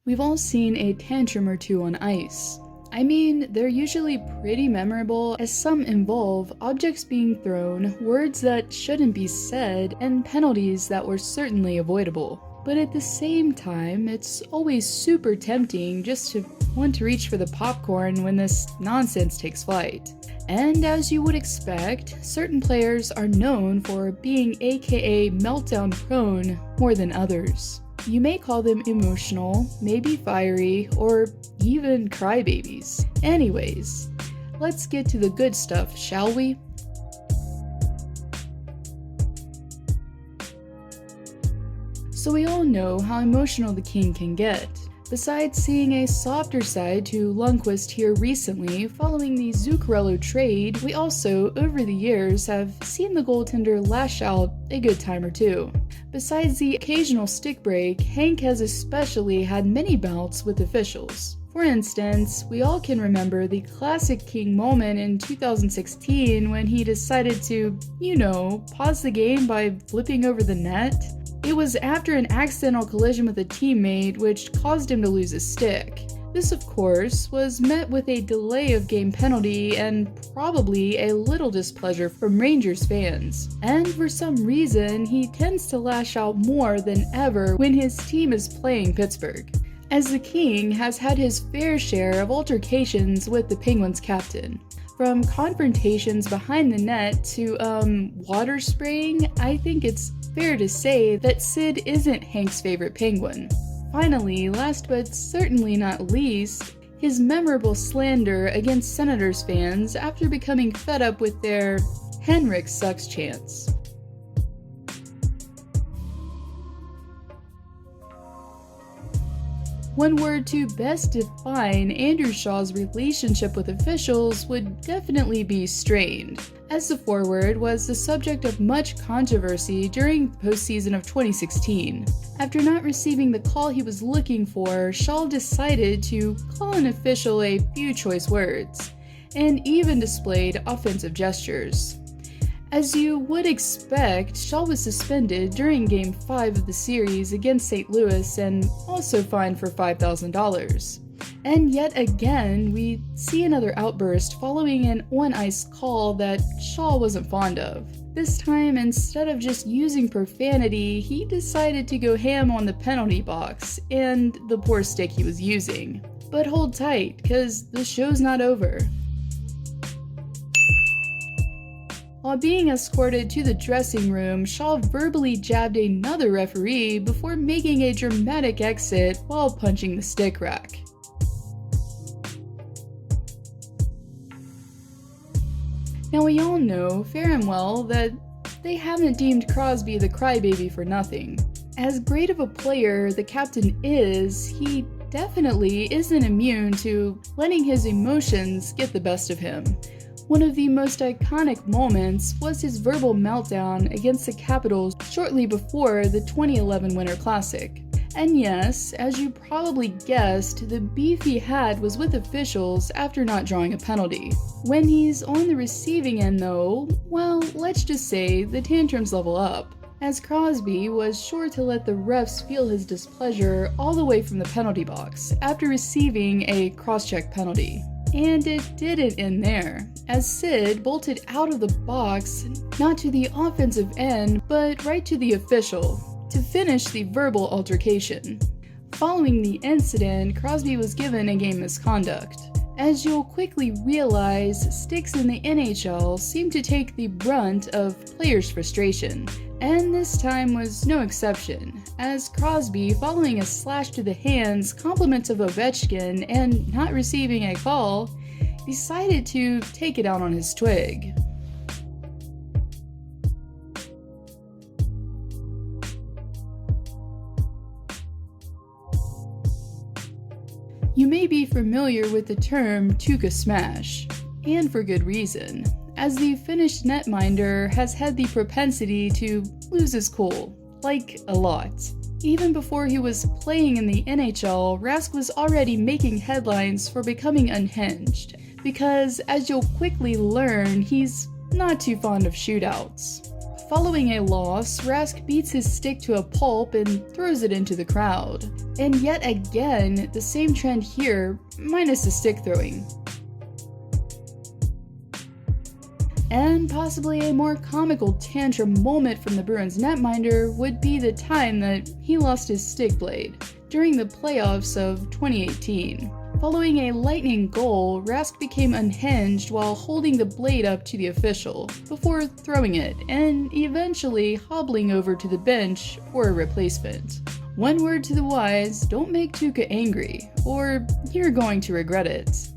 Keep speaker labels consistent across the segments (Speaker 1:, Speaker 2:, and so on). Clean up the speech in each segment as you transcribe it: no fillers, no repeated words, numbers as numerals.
Speaker 1: We've all seen a tantrum or two on ice. I mean, they're usually pretty memorable as some involve objects being thrown, words that shouldn't be said, and penalties that were certainly avoidable. But at the same time, it's always super tempting just to want to reach for the popcorn when this nonsense takes flight. And as you would expect, certain players are known for being aka meltdown prone more than others. You may call them emotional, maybe fiery, or even crybabies. Anyways, let's get to the good stuff, shall we? So we all know how emotional the king can get. Besides seeing a softer side to Lundqvist here recently following the Zuccarello trade, we also, over the years, have seen the goaltender lash out a good time or two. Besides the occasional stick break, Hank has especially had many bouts with officials. For instance, we all can remember the classic King moment in 2016 when he decided to, pause the game by flipping over the net. It was after an accidental collision with a teammate which caused him to lose his stick. This, of course, was met with a delay of game penalty and probably a little displeasure from Rangers fans. And for some reason, he tends to lash out more than ever when his team is playing Pittsburgh, as the King has had his fair share of altercations with the Penguins captain. From confrontations behind the net to, water spraying, I think it's fair to say that Sid isn't Hank's favorite Penguin. Finally, last but certainly not least, his memorable slander against Senators fans after becoming fed up with their "Henrik sucks" chants. One word to best define Andrew Shaw's relationship with officials would definitely be strained, as the forward was the subject of much controversy during the postseason of 2016. After not receiving the call he was looking for, Shaw decided to call an official a few choice words, and even displayed offensive gestures. As you would expect, Shaw was suspended during Game 5 of the series against St. Louis and also fined for $5,000. And yet again, we see another outburst following an on-ice call that Shaw wasn't fond of. This time, instead of just using profanity, he decided to go ham on the penalty box and the poor stick he was using. But hold tight, cause the show's not over. While being escorted to the dressing room, Shaw verbally jabbed another referee before making a dramatic exit while punching the stick rack. Now we all know, fair and well, that they haven't deemed Crosby the crybaby for nothing. As great of a player the captain is, he definitely isn't immune to letting his emotions get the best of him. One of the most iconic moments was his verbal meltdown against the Capitals shortly before the 2011 Winter Classic. And yes, as you probably guessed, the beef he had was with officials after not drawing a penalty. When he's on the receiving end though, well, let's just say the tantrums level up, as Crosby was sure to let the refs feel his displeasure all the way from the penalty box after receiving a cross-check penalty. And it didn't end there, as Sid bolted out of the box, not to the offensive end, but right to the official, to finish the verbal altercation. Following the incident, Crosby was given a game misconduct. As you'll quickly realize, sticks in the NHL seem to take the brunt of players' frustration, and this time was no exception, as Crosby, following a slash to the hands, compliments of Ovechkin, and not receiving a call, decided to take it out on his twig. You may be familiar with the term Tuuka smash, and for good reason, as the Finnish netminder has had the propensity to lose his cool, like a lot. Even before he was playing in the NHL, Rask was already making headlines for becoming unhinged, because as you'll quickly learn, he's not too fond of shootouts. Following a loss, Rask beats his stick to a pulp and throws it into the crowd. And yet again, the same trend here, minus the stick throwing. And possibly a more comical tantrum moment from the Bruins netminder would be the time that he lost his stick blade during the playoffs of 2018. Following a lightning goal, Rask became unhinged while holding the blade up to the official, before throwing it, and eventually hobbling over to the bench for a replacement. One word to the wise, don't make Tuuka angry, or you're going to regret it.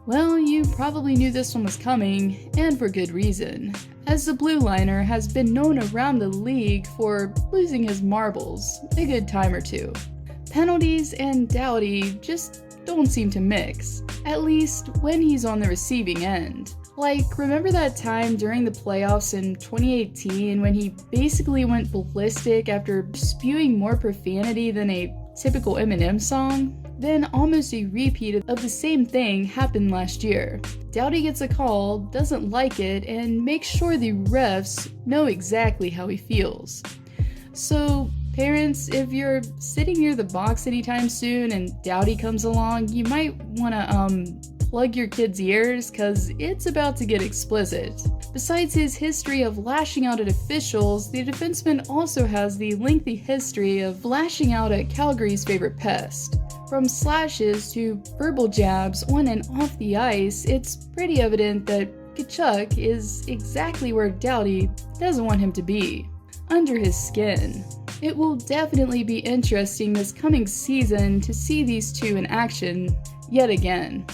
Speaker 1: Well, you probably knew this one was coming, and for good reason, as the blue liner has been known around the league for losing his marbles a good time or two. Penalties and Doughty just don't seem to mix, at least when he's on the receiving end. Like, remember that time during the playoffs in 2018 when he basically went ballistic after spewing more profanity than a typical Eminem song? Then almost a repeat of the same thing happened last year. Doughty gets a call, doesn't like it, and makes sure the refs know exactly how he feels. So, parents, if you're sitting near the box anytime soon and Doughty comes along, you might wanna plug your kid's ears, cause it's about to get explicit. Besides his history of lashing out at officials, the defenseman also has the lengthy history of lashing out at Calgary's favorite pest. From slashes to verbal jabs on and off the ice, it's pretty evident that Tkachuk is exactly where Doughty doesn't want him to be, under his skin. It will definitely be interesting this coming season to see these two in action yet again.